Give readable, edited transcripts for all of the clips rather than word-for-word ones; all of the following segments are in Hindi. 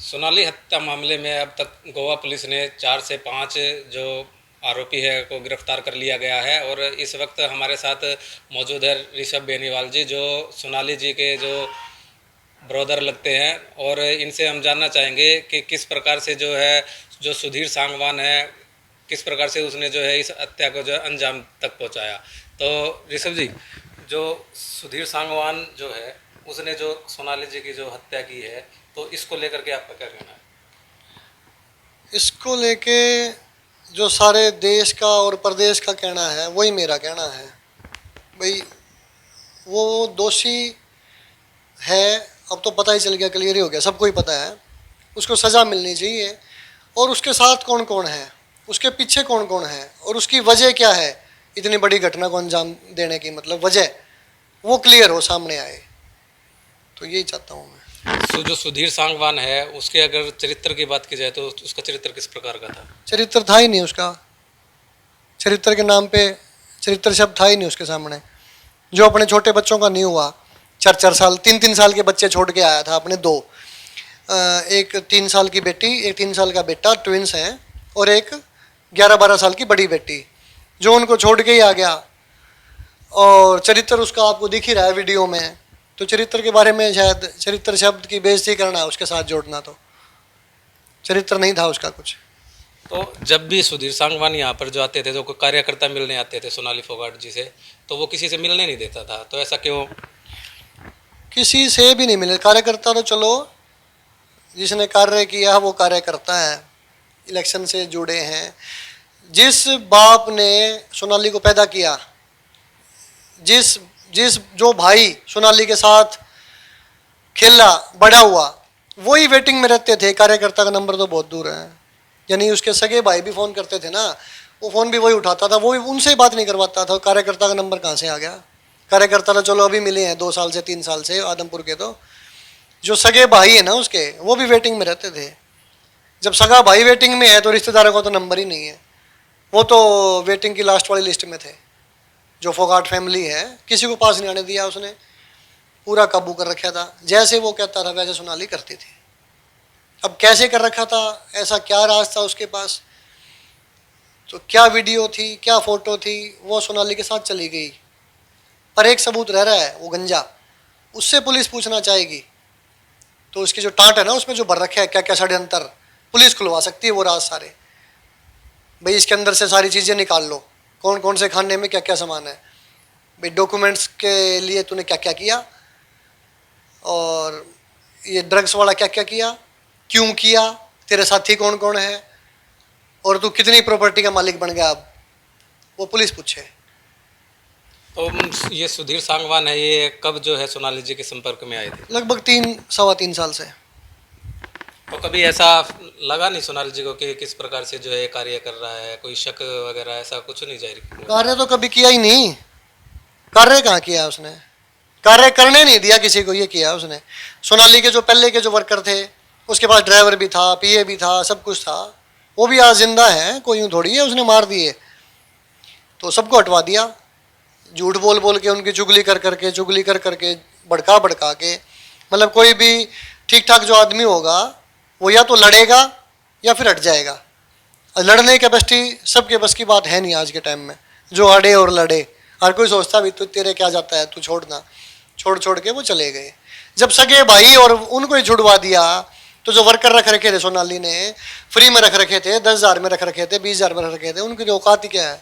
सोनाली हत्या मामले में अब तक गोवा पुलिस ने 4 से 5 जो आरोपी है को गिरफ्तार कर लिया गया है। और इस वक्त हमारे साथ मौजूद है ऋषभ बेनीवाल जी, जो सोनाली जी के जो ब्रदर लगते हैं। और इनसे हम जानना चाहेंगे कि किस प्रकार से जो है जो सुधीर सांगवान है, किस प्रकार से उसने जो है इस हत्या को जो अंजाम तक पहुंचाया। तो ऋषभ जी, जो सुधीर सांगवान जो है उसने जो सोनाली जी की जो हत्या की है, तो इसको लेकर के आपका क्या कहना है? इसको लेके जो सारे देश का और प्रदेश का कहना है वही मेरा कहना है। भाई वो दोषी है, अब तो पता ही चल गया, क्लियर ही हो गया, सबको ही पता है। उसको सज़ा मिलनी चाहिए। और उसके साथ कौन कौन है, उसके पीछे कौन कौन है, और उसकी वजह क्या है इतनी बड़ी घटना को अंजाम देने की, मतलब वजह वो क्लियर हो, सामने आए। तो यही चाहता हूँ मैं। जो सुधीर सांगवान है उसके अगर चरित्र की बात की जाए तो उसका चरित्र किस प्रकार का था? चरित्र था ही नहीं उसका। चरित्र के नाम पे चरित्र शब्द था ही नहीं उसके सामने। जो अपने छोटे बच्चों का नहीं हुआ, 4 4 साल 3 3 साल के बच्चे छोड़ के आया था अपने दो, एक 3 साल की बेटी, एक 3 साल का बेटा, ट्विंस हैं, और एक 11 12 साल की बड़ी बेटी, जो उनको छोड़ के ही आ गया। और चरित्र उसका आपको दिख ही रहा है वीडियो में। तो चरित्र के बारे में शायद चरित्र शब्द की बेइज्जती करना है उसके साथ जोड़ना, तो चरित्र नहीं था उसका कुछ। तो जब भी सुधीर सांगवान यहाँ पर जो आते थे, जो कोई कार्यकर्ता मिलने आते थे सोनाली फोगाट जी से, तो वो किसी से मिलने नहीं देता था। तो ऐसा क्यों? किसी से भी नहीं मिले। कार्यकर्ता तो चलो, जिसने कार्य किया वो कार्यकर्ता है, इलेक्शन से जुड़े हैं। जिस बाप ने सोनाली को पैदा किया, जिस जिस जो भाई सोनाली के साथ खेला बड़ा हुआ, वही वेटिंग में रहते थे। कार्यकर्ता का नंबर तो बहुत दूर है। यानी उसके सगे भाई भी फ़ोन करते थे ना, वो फ़ोन भी वही उठाता था, वो उनसे बात नहीं करवाता था। कार्यकर्ता का नंबर कहाँ से आ गया? कार्यकर्ता तो चलो अभी मिले हैं 2 साल से 3 साल से आदमपुर के, तो जो सगे भाई है ना उसके, वो भी वेटिंग में रहते थे। जब सगा भाई वेटिंग में है तो रिश्तेदारों का तो नंबर ही नहीं है। वो तो वेटिंग की लास्ट वाली लिस्ट में थे। जो फोगाट फैमिली है, किसी को पास नहीं आने दिया उसने, पूरा काबू कर रखा था। जैसे वो कहता था वैसे सोनाली करती थी। अब कैसे कर रखा था, ऐसा क्या राज था उसके पास, तो क्या वीडियो थी, क्या फोटो थी, वो सोनाली के साथ चली गई। पर एक सबूत रह रहा है, वो गंजा, उससे पुलिस पूछना चाहेगी। तो उसकी जो टाँट है ना, उसमें जो भर रखा है क्या क्या षड्यंत्र, पुलिस खुलवा सकती है वो राज सारे। भाई इसके अंदर से सारी चीज़ें निकाल लो, कौन कौन से खाने में क्या क्या सामान है, भाई डॉक्यूमेंट्स के लिए तूने क्या क्या किया, और ये ड्रग्स वाला क्या क्या किया, क्यों किया, तेरे साथी कौन कौन है, और तू कितनी प्रॉपर्टी का मालिक बन गया। अब वो पुलिस पूछे। तो ये सुधीर सांगवान है, ये कब जो है सोनाली जी के संपर्क में आए थे? लगभग 3 सवा 3 साल से। तो कभी ऐसा लगा नहीं सोनाली जी को कि किस प्रकार से जो है कार्य कर रहा है, कोई शक वगैरह ऐसा कुछ नहीं जाहिर? कार्य तो कभी किया ही नहीं। कार्य कहाँ किया उसने? कार्य करने नहीं दिया किसी को, ये किया उसने। सोनाली के जो पहले के जो वर्कर थे, उसके पास ड्राइवर भी था, पीए भी था, सब कुछ था। वो भी आज जिंदा है, कोई यूँ थोड़ी है उसने मार दिए। तो सबको हटवा दिया, झूठ बोल बोल के, उनकी चुगली कर करके, चुगली कर करके, भड़का भड़का के। मतलब कोई भी ठीक ठाक जो आदमी होगा वो या तो लड़ेगा या फिर हट जाएगा। लड़ने की कैपेसिटी सबके बस की बात है नहीं आज के टाइम में, जो अड़े और लड़े। हर कोई सोचता भी तू, तेरे क्या जाता है, तू छोड़ना, छोड़ छोड़ के वो चले गए। जब सगे भाई और उनको ही छुड़वा दिया, तो जो वर्कर रख रखे थे सोनाली ने, फ्री में रख रखे थे, 10,000 में रख रखे थे, 20,000 में रख रखे थे, उनकी तो औकात ही क्या है।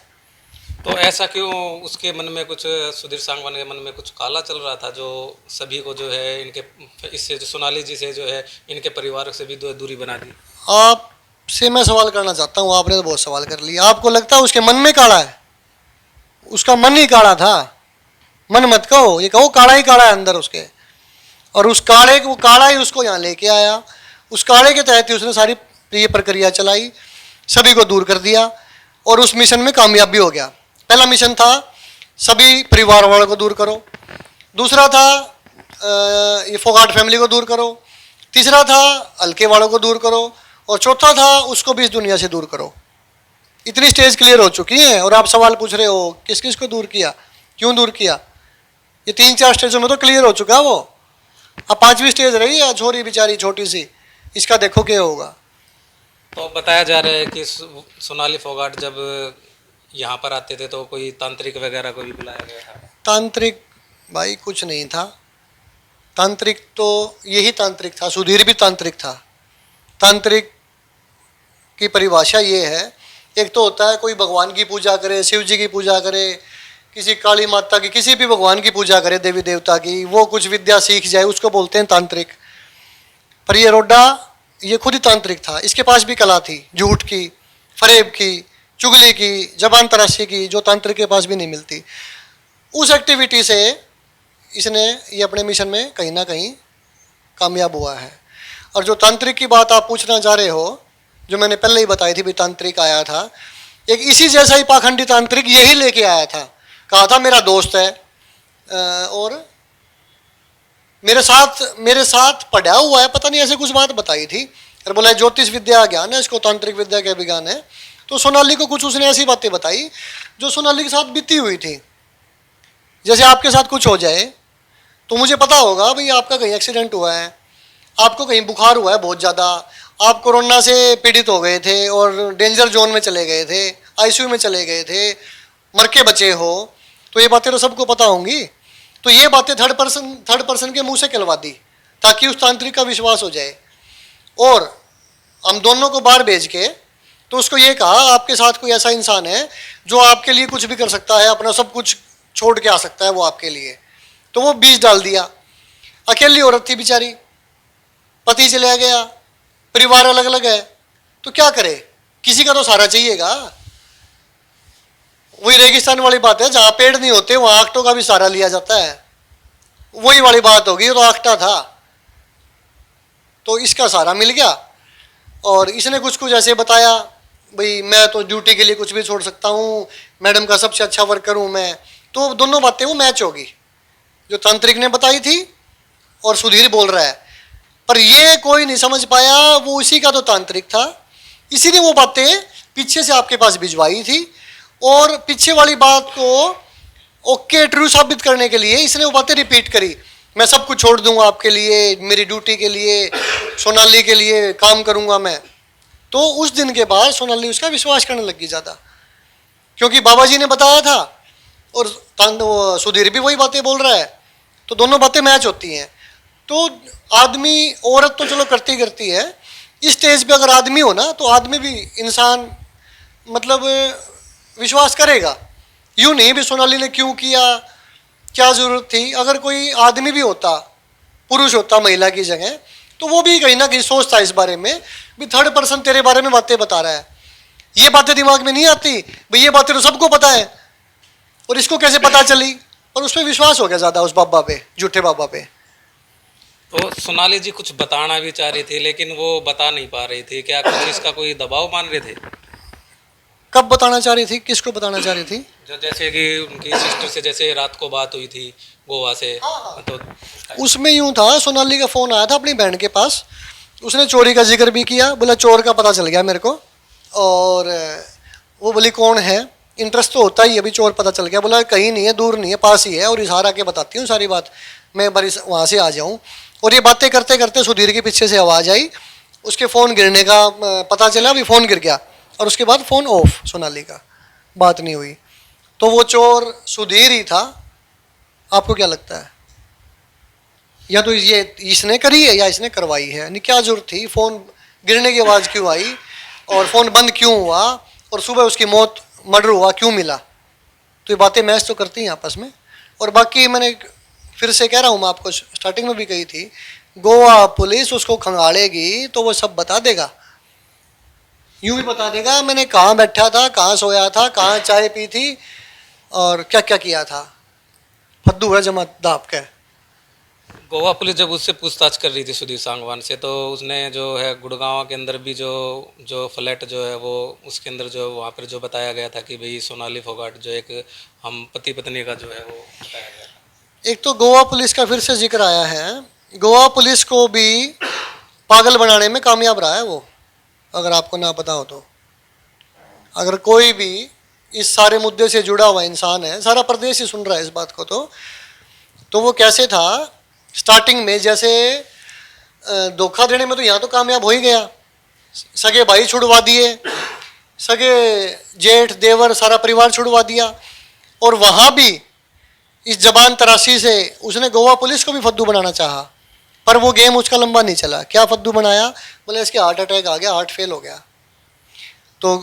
तो ऐसा क्यों उसके मन में कुछ, सुधीर सांगवान के मन में कुछ काला चल रहा था, जो सभी को जो है इनके, इससे जो सोनाली जी से जो है इनके परिवार से भी दूरी बना दी? आपसे मैं सवाल करना चाहता हूँ, आपने तो बहुत सवाल कर लिया। आपको लगता है उसके मन में काला है? उसका मन ही काला था। मन मत कहो, ये कहो काला ही काला है अंदर उसके। और उस काले को, काला ही उसको यहाँ लेके आया। उस काले के तहत ही उसने सारी ये प्रक्रिया चलाई, सभी को दूर कर दिया, और उस मिशन में कामयाब भी हो गया। पहला मिशन था सभी परिवार वालों को दूर करो, दूसरा था ये फोगाट फैमिली को दूर करो, तीसरा था हल्के वालों को दूर करो, और चौथा था उसको भी इस दुनिया से दूर करो। इतनी स्टेज क्लियर हो चुकी है, और आप सवाल पूछ रहे हो किस किस को दूर किया, क्यों दूर किया। ये 3 4 स्टेजों में तो क्लियर हो चुका वो। अब 5वीं स्टेज रही है, छोरी बेचारी छोटी सी, इसका देखो क्या होगा। तो बताया जा रहा है कि सोनाली फोगाट जब यहाँ पर आते थे तो कोई तांत्रिक वगैरह को भी बुलाया गया था। तांत्रिक भाई कुछ नहीं था। तांत्रिक तो यही तांत्रिक था, सुधीर भी तांत्रिक था। तांत्रिक की परिभाषा ये है, एक तो होता है कोई भगवान की पूजा करे, शिव जी की पूजा करे, किसी काली माता की, किसी भी भगवान की पूजा करे, देवी देवता की, वो कुछ विद्या सीख जाए, उसको बोलते हैं तांत्रिक। पर ये रोडा ये खुद ही तांत्रिक था। इसके पास भी कला थी, झूठ की, फरेब की, चुगली की, जबान तराशी की, जो तांत्रिक के पास भी नहीं मिलती। उस एक्टिविटी से इसने ये अपने मिशन में कहीं ना कहीं कामयाब हुआ है। और जो तांत्रिक की बात आप पूछना चाह रहे हो, जो मैंने पहले ही बताई थी भी तांत्रिक आया था, एक इसी जैसा ही पाखंडी तांत्रिक यही लेके आया था। कहा था मेरा दोस्त है और मेरे साथ पढ़ा हुआ है, पता नहीं ऐसे कुछ बात बताई थी। और बोला ज्योतिष विद्या ज्ञान है, इसको तांत्रिक विद्या का भी ज्ञान है। तो सोनाली को कुछ उसने ऐसी बातें बताई जो सोनाली के साथ बीती हुई थी। जैसे आपके साथ कुछ हो जाए तो मुझे पता होगा भाई आपका कहीं एक्सीडेंट हुआ है, आपको कहीं बुखार हुआ है बहुत ज़्यादा, आप कोरोना से पीड़ित हो गए थे और डेंजर जोन में चले गए थे, आईसीयू में चले गए थे, मर के बचे हो, तो ये बातें तो सबको पता होंगी। तो ये बातें थर्ड पर्सन के मुंह से कहलवा दी ताकि उस तांत्रिक का विश्वास हो जाए। और हम दोनों को बाहर भेज के तो उसको ये कहा आपके साथ कोई ऐसा इंसान है जो आपके लिए कुछ भी कर सकता है, अपना सब कुछ छोड़ के आ सकता है वो आपके लिए। तो वो बीज डाल दिया। अकेली औरत थी बेचारी, पति चला गया, परिवार अलग अलग है, तो क्या करे, किसी का तो सहारा चाहिएगा। वही रेगिस्तान वाली बात है, जहां पेड़ नहीं होते वहां आखटों का भी सहारा लिया जाता है। वही वाली बात होगी, तो आखटा था तो इसका सहारा मिल गया। और इसने कुछ कुछ ऐसे बताया भाई मैं तो ड्यूटी के लिए कुछ भी छोड़ सकता हूँ, मैडम का सबसे अच्छा वर्कर हूँ मैं। तो दोनों बातें वो मैच होगी, जो तांत्रिक ने बताई थी और सुधीर बोल रहा है। पर ये कोई नहीं समझ पाया वो उसी का तो तांत्रिक था, इसी ने वो बातें पीछे से आपके पास भिजवाई थी। और पीछे वाली बात को ओके ट्रू साबित करने के लिए इसने वो बातें रिपीट करी, मैं सब कुछ छोड़ दूंगा आपके लिए, मेरी ड्यूटी के लिए, सोनाली के लिए काम करूंगा मैं। तो उस दिन के बाद सोनाली उसका विश्वास करने लगी ज़्यादा, क्योंकि बाबा जी ने बताया था और सुधीर भी वही बातें बोल रहा है, तो दोनों बातें मैच होती हैं। तो आदमी, औरत तो चलो करती करती है, इस स्टेज पे अगर आदमी हो ना तो आदमी भी, इंसान मतलब विश्वास करेगा। यूं नहीं भी सोनाली ने क्यों किया, क्या जरूरत थी। अगर कोई आदमी भी होता, पुरुष होता महिला की जगह, तो वो भी कहीं ना कहीं सोचता इस बारे में भी थर्ड पर्सन तेरे बारे में बातें बता रहा है। ये बातें दिमाग में नहीं आती भाई, ये बातें तो सबको पता है और इसको कैसे पता चली। और उस पर विश्वास हो गया ज़्यादा, उस बाबा पे, झूठे बाबा पे। तो सोनाली जी कुछ बताना भी चाह रही थी लेकिन वो बता नहीं पा रही थी, क्या कुछ इसका कोई दबाव मान रहे थे? कब बताना चाह रही थी, किसको बताना चाह रही थी? जो जैसे कि उनकी सिस्टर से जैसे रात को बात हुई थी गोवा से, तो उसमें यूं था, सोनाली का फ़ोन आया था अपनी बहन के पास, उसने चोरी का जिक्र भी किया, बोला चोर का पता चल गया मेरे को। और वो बोली कौन है, इंटरेस्ट तो होता ही, अभी चोर पता चल गया। बोला कहीं नहीं है, दूर नहीं है, पास ही है, और इशारा के बताती हूँ सारी बात, मैं बारी वहाँ से आ जाऊँ। और ये बातें करते करते सुधीर के पीछे से आवाज़ आई, उसके फ़ोन गिरने का पता चला, अभी फ़ोन गिर गया और उसके बाद फ़ोन ऑफ, सोनाली का, बात नहीं हुई। तो वो चोर सुधीर ही था। आपको क्या लगता है, या तो ये इसने करी है या इसने करवाई है? नहीं, क्या जरूरत थी, फ़ोन गिरने की आवाज़ क्यों आई और फ़ोन बंद क्यों हुआ और सुबह उसकी मौत, मर्डर हुआ क्यों मिला? तो ये बातें मैच तो करती हैं आपस में। और बाकी मैंने फिर से कह रहा हूँ, मैं आपको स्टार्टिंग में भी कही थी, गोवा पुलिस उसको खंगालेगी तो वो सब बता देगा। यूं भी बता देगा मैंने कहाँ बैठा था, कहाँ सोया था, कहाँ चाय पी थी और क्या क्या किया था। फद्दू है जमा दाप के। गोवा पुलिस जब उससे पूछताछ कर रही थी सुधीर सांगवान से, तो उसने जो है गुड़गांव के अंदर भी जो फ्लैट जो है वो, उसके अंदर जो वहाँ पर जो बताया गया था कि भाई सोनाली फोगाट जो एक हम पति पत्नी का जो है वो बताया गया। एक तो गोवा पुलिस का फिर से जिक्र आया है, गोवा पुलिस को भी पागल बनाने में कामयाब रहा है वो, अगर आपको ना पता हो तो। अगर कोई भी इस सारे मुद्दे से जुड़ा हुआ इंसान है, सारा प्रदेश ही सुन रहा है इस बात को, तो वो कैसे था, स्टार्टिंग में जैसे धोखा देने में तो यहाँ तो कामयाब हो ही गया, सगे भाई छुड़वा दिए, सगे जेठ देवर सारा परिवार छुड़वा दिया। और वहाँ भी इस जबान तराशी से उसने गोवा पुलिस को भी फद्दू बनाना चाहा, पर वो गेम उसका लंबा नहीं चला। क्या फद्दू बनाया, बोले इसके हार्ट अटैक आ गया, हार्ट फेल हो गया। तो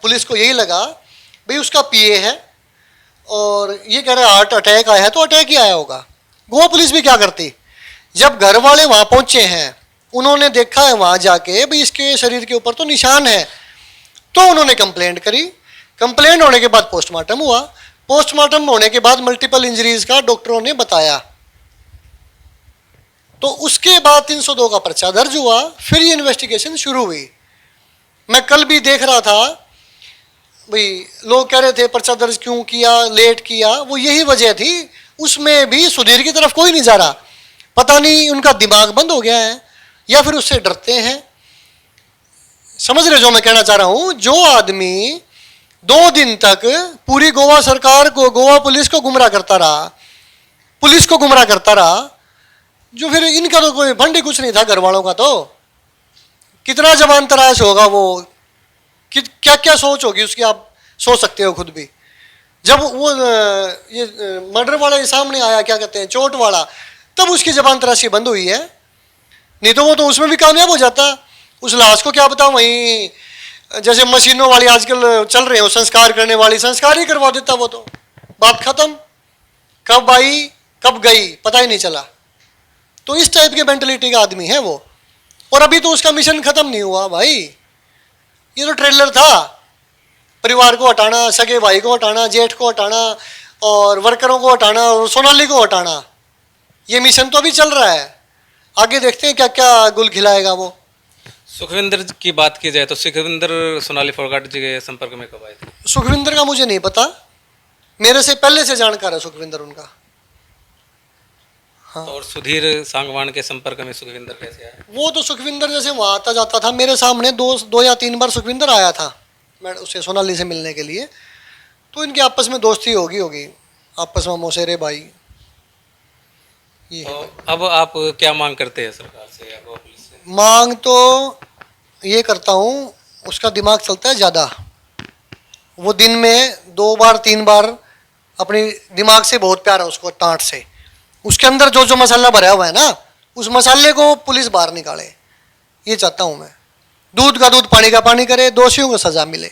पुलिस को यही लगा भाई उसका पीए है और ये कह रहा है हार्ट अटैक आया है, तो अटैक ही आया होगा। गोवा पुलिस भी क्या करती, जब घर वाले वहाँ पहुँचे हैं, उन्होंने देखा है वहाँ जाके भाई इसके शरीर के ऊपर तो निशान है, तो उन्होंने कंप्लेंट करी। कंप्लेंट होने के बाद पोस्टमार्टम हुआ, पोस्टमार्टम होने के बाद मल्टीपल इंजरीज का डॉक्टरों ने बताया, तो उसके बाद 302 का पर्चा दर्ज हुआ, फिर ये इन्वेस्टिगेशन शुरू हुई। मैं कल भी देख रहा था भाई, लोग कह रहे थे पर्चा दर्ज क्यों किया, लेट किया, वो यही वजह थी, उसमें भी सुधीर की तरफ कोई नहीं जा रहा। पता नहीं उनका दिमाग बंद हो गया है या फिर उससे डरते हैं। समझ रहे जो मैं कहना चाह रहा हूं, जो आदमी 2 दिन तक पूरी गोवा सरकार को, गोवा पुलिस को गुमराह करता रहा, पुलिस को गुमराह करता रहा, जो फिर इनका तो कोई फंड ही कुछ नहीं था घर वालों का, तो कितना जबान तराश होगा वो, क्या क्या सोच होगी उसकी, आप सोच सकते हो खुद भी। जब वो ये मर्डर वाला ये सामने आया, क्या कहते हैं, चोट वाला, तब उसकी जबान तराशी बंद हुई है, नहीं तो वो तो उसमें भी कामयाब हो जाता। उस लाश को क्या पता वहीं, जैसे मशीनों वाली आजकल चल रहे हो संस्कार करने वाली, संस्कार ही करवा देता वो, तो बात खत्म, कब आई कब गई पता ही नहीं चला। तो इस टाइप के मेंटलिटी का आदमी है वो। और अभी तो उसका मिशन खत्म नहीं हुआ भाई, ये तो ट्रेलर था। परिवार को हटाना, सगे भाई को हटाना, जेठ को हटाना और वर्करों को हटाना और सोनाली को हटाना, ये मिशन तो अभी चल रहा है। आगे देखते हैं क्या क्या गुल खिलाएगा वो। सुखविंदर की बात की जाए तो सुखविंदर सोनाली फोगाट जी के संपर्क में कब आए थे? सुखविंदर का मुझे नहीं पता, मेरे से पहले से जानकार है सुखविंदर उनका। हाँ। तो और सुधीर सांगवान के संपर्क में सुखविंदर कैसे आया? वो तो सुखविंदर जैसे वहाँ आता जाता था, मेरे सामने दो या तीन बार सुखविंदर आया था मैं उससे सोनाली से मिलने के लिए, तो इनकी आपस में दोस्ती होगी आपस में, मौसेरे भाई ये। तो अब आप क्या मांग करते हैं सरकार से या गोवा पुलिस से? मांग तो ये करता हूँ, उसका दिमाग चलता है ज़्यादा, वो दिन में 2 बार 3 बार अपनी दिमाग से बहुत प्यार है उसको, टाँट से, उसके अंदर जो जो मसाला भरा हुआ है ना, उस मसाले को पुलिस बाहर निकाले, ये चाहता हूँ मैं। दूध का दूध पानी का पानी करे, दोषियों को सजा मिले,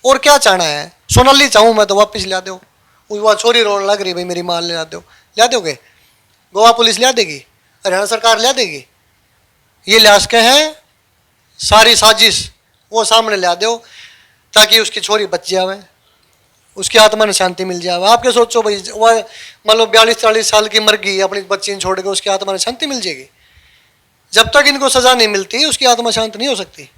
और क्या चाहना है। सोनाली चाहूँ मैं तो वापस ला दो, वह छोरी रोड लग रही भाई मेरी माल ला दो, ला दोगे? गोवा पुलिस ला देगी, हरियाणा सरकार ला देगी? ये लिहाज के हैं सारी साजिश, वो सामने ला दो ताकि उसकी छोरी बच जाए, उसकी आत्मा ने शांति मिल जाए। आपके सोचो भाई, वह मान लो 42-40 साल की मर गई, अपनी बच्ची ने छोड़ के, उसकी आत्मा ने शांति मिल जाएगी? जब तक इनको सजा नहीं मिलती उसकी आत्मा शांत नहीं हो सकती।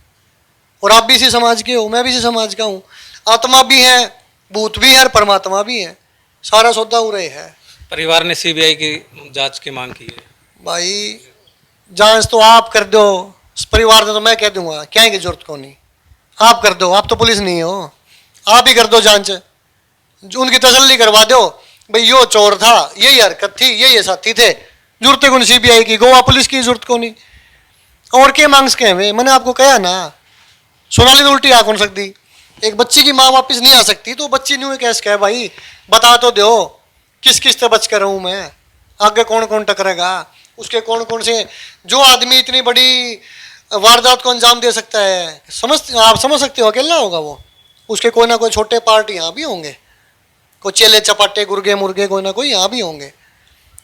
और आप भी इसी समाज के हो, मैं भी इसी समाज का हूँ, आत्मा भी है, भूत भी है और परमात्मा भी है, सारा सौदा उरे है। परिवार ने सीबीआई की जांच की मांग की है। भाई जांच तो आप कर दो, परिवार ने तो मैं कह दूंगा क्या की जरूरत को नहीं, आप कर दो, आप तो पुलिस नहीं हो, आप ही कर दो जांच, उनकी तसल्ली करवा दो भाई यो चोर था, यही हरकत थी, यही साथी थे, जरूरत को नहीं सीबीआई की, गोवा पुलिस की जरूरत को नहीं। और क्या मांग सके हमें, मैंने आपको कहा ना, सोनाली तो उल्टी आ कौन सकती, एक बच्ची की माँ वापस नहीं आ सकती, तो बच्ची न्यू कैसे कहे भाई, बता तो दो किस किस से बच कर रहूँ मैं, आगे कौन कौन टकरेगा, उसके कौन कौन से, जो आदमी इतनी बड़ी वारदात को अंजाम दे सकता है, आप समझ सकते हो अकेला होगा वो, उसके कोई ना कोई छोटे पार्ट यहाँ भी होंगे, कोई चेले चपाटे गुर्गे मुर्गे कोई ना कोई यहाँ भी होंगे।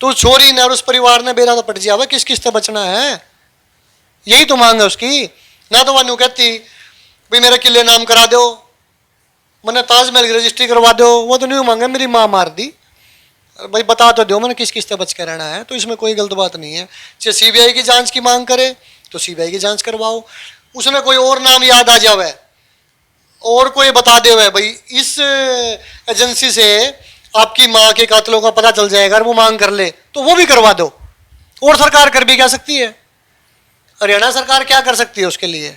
तो छोरी ने और उस परिवार ने बेरा तो पट जावा, किस किस से बचना है, यही तो मांग है उसकी। ना तो वह कहती भाई मेरा किले नाम करा दो, मैंने ताजमहल की रजिस्ट्री करवा दो, वो तो नहीं मांगा मेरी माँ मार दी, भाई बता तो दो मैंने किस किस से बच के रहना है। तो इसमें कोई गलत बात नहीं है, चाहे सीबीआई की जांच की मांग करे तो सीबीआई की जांच करवाओ, उसमें कोई और नाम याद आ जावे और कोई बता दे भाई इस एजेंसी से आपकी माँ के कातलों का पता चल जाएगा, वो मांग कर ले तो वो भी करवा दो। और सरकार कर भी क्या सकती है, हरियाणा सरकार क्या कर सकती है उसके लिए,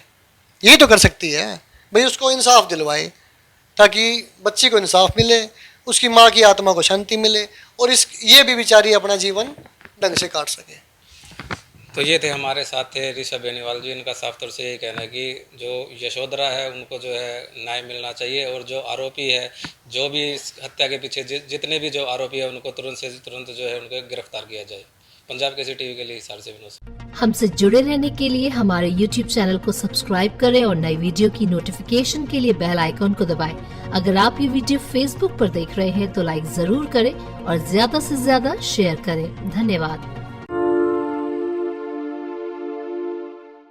यही तो कर सकती है भाई, उसको इंसाफ दिलवाए ताकि बच्ची को इंसाफ मिले, उसकी माँ की आत्मा को शांति मिले और ये भी बेचारी अपना जीवन ढंग से काट सके। तो ये थे हमारे साथ थे ऋषभ बेनीवाल जी। इनका साफ तौर से यही कहना है कि जो यशोधरा है उनको जो है न्याय मिलना चाहिए, और जो आरोपी है, जो भी इस हत्या के पीछे जितने भी जो आरोपी है, उनको तुरंत से तुरंत जो है उनको गिरफ्तार किया जाए। पंजाब केसरी टीवी के लिए हिसार से विनोद। हमसे जुड़े रहने के लिए हमारे YouTube चैनल को सब्सक्राइब करें और नई वीडियो की नोटिफिकेशन के लिए बेल आइकॉन को दबाएं। अगर आप ये वीडियो Facebook पर देख रहे हैं तो लाइक जरूर करें और ज्यादा से ज्यादा शेयर करें। धन्यवाद।